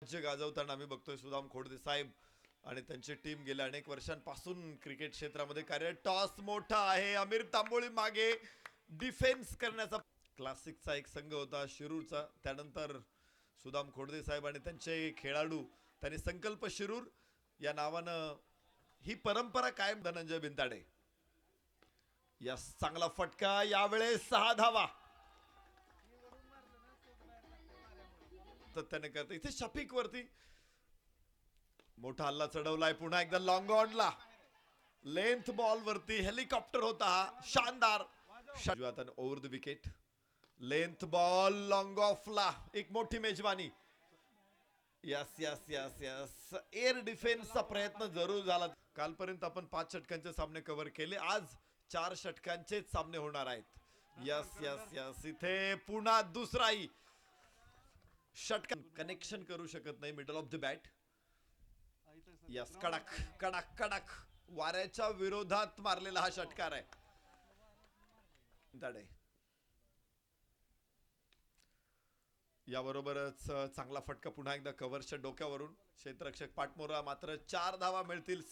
राज्य गाजवताना आम्ही बघतोय सुदाम खोडदे साहेब आणि त्यांची टीम गेल्या अनेक वर्षांपासून क्रिकेट क्षेत्रामध्ये कार्यरत. टॉस मोठा आहे, अमीर तांबोळी मागे डिफेन्स करण्याचा क्लासिकचा एक संघ होता शिरूरचा. त्यानंतर सुदाम खोडदे साहेब आणि त्यांचे खेळाडू त्यांनी संकल्प शिरूर या नावानं ही परंपरा कायम. धनंजय बिनताडे या चांगला फटका, यावेळेस 6 धावा त्याने करते. इथे शफिक वरती मोठा हल्ला चढवलाय, पुन्हा एकदा लॉंग ऑनला लेंथ बॉल वरती हेलिकॉप्टर होता हा शानदार. Over the wicket, length ball long ऑफला एक मोठी मेजबानी. Yes yes yes yes, air डिफेन्सचा प्रयत्न जरूर झाला. कालपर्यंत आपण 5 षटकांचे सामने कव्हर केले, आज 4 षटकांचेच सामने होणार आहेत. यस यस यस, इथे पुन्हा दुसराही षटक कनेक्शन करू शकत नाही middle of the bat. Yes, कडक कडक कडक वाऱ्याच्या विरोधात मारलेला हा षटकार आहे. याबरोबरच चांगला फटका पुन्हा एकदा कव्हरच्या डोक्यावरून क्षेत्ररक्षक पाटमोरा. मात्र 4 धावा मिळतील.